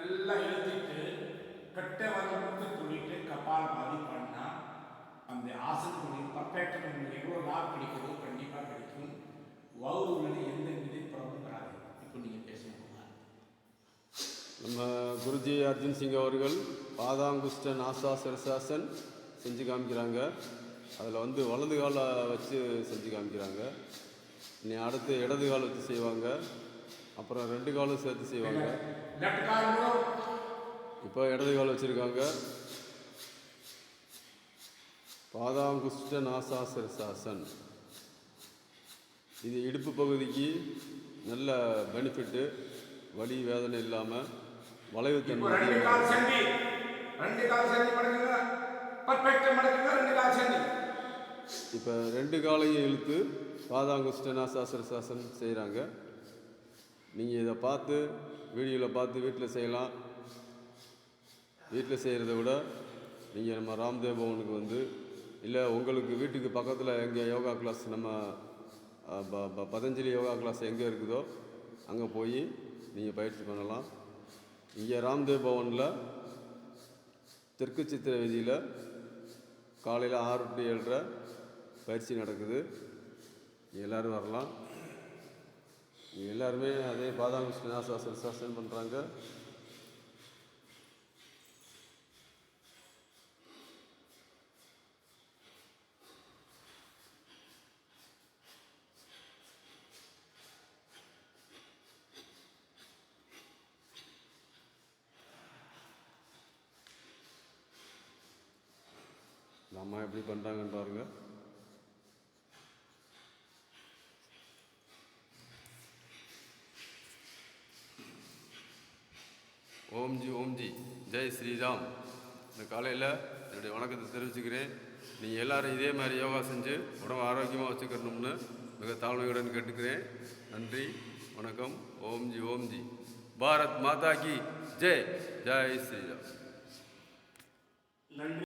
நல்லா இழுத்துட்டு கட்ட வரலுக்கு துணிட்டு கபால் பாதி பண்ணா அந்த ஆசனத்துடைய பர்ஃபெக்டாக உங்களுக்கு எவ்வளோ லாப் கிடைக்கிறதோ கண்டிப்பாக கிடைக்கும். வவுறுல எந்த விதை ப்ராப்ளம் வராது. இப்போ நீங்கள் பேசணும். நம்ம குருஜி அர்ஜுன் சிங் அவர்கள் பாதாங்குஷ்ட நாசா சிரசாசன் செஞ்சு காமிக்கிறாங்க. அதில் வலது காலை வச்சு செஞ்சு காமிக்கிறாங்க. இனி அடுத்து இடது கால் வச்சு செய்வாங்க. அப்புறம் 2 காலும் சேர்த்து செய்வாங்க. இப்போ இடது கால் வச்சுருக்காங்க. பாதாங்குஷ்ட நாசா சிரசாசன். இது இடுப்பு பகுதிக்கு நல்ல பெனிஃபிட்டு. வலி வேதனை இல்லாமல் வளைவு தன்மை. இப்போ 2 காலையும் இழுத்து பாதாங்குஷ்ட நாசா சிரசாசன் செய்கிறாங்க. நீங்கள் இதை பார்த்து வீடியோவில் பார்த்து வீட்டில் செய்யலாம். வீட்டில் செய்கிறத விட நீங்கள் நம்ம ராம்தேவ் பவனுக்கு இல்லை உங்களுக்கு வீட்டுக்கு பக்கத்தில் எங்கே யோகா கிளாஸ் நம்ம பதஞ்சலி யோகா கிளாஸ் எங்கே இருக்குதோ அங்கே போய் நீங்கள் பயிற்சி பண்ணலாம். இங்கே ராம்தேவ் பவனில் தெற்கு சித்திர வீதியில் காலையில் 6 to 7:30 பயிற்சி நடக்குது. எல்லோரும் வரலாம். எல்லாருமே அதே பாதாங்குஷ்ட நாசா சிரசாசன் பண்ணுறாங்க. அம்மா எப்படி பண்ணுறாங்கன்னு பாருங்கள். ஓம்ஜி ஜெய் ஸ்ரீராம். இந்த காலையில் என்னுடைய வணக்கத்தை தெரிவிச்சுக்கிறேன். நீங்கள் எல்லோரும் இதே மாதிரி யோகா செஞ்சு உடம்பு ஆரோக்கியமாக வச்சுக்கணும்னு மிக தாழ்மையுடன் கேட்டுக்கிறேன். நன்றி, வணக்கம். ஓம்ஜி. பாரத் மாதா கி ஜெய். ஜெய் ஸ்ரீராம்.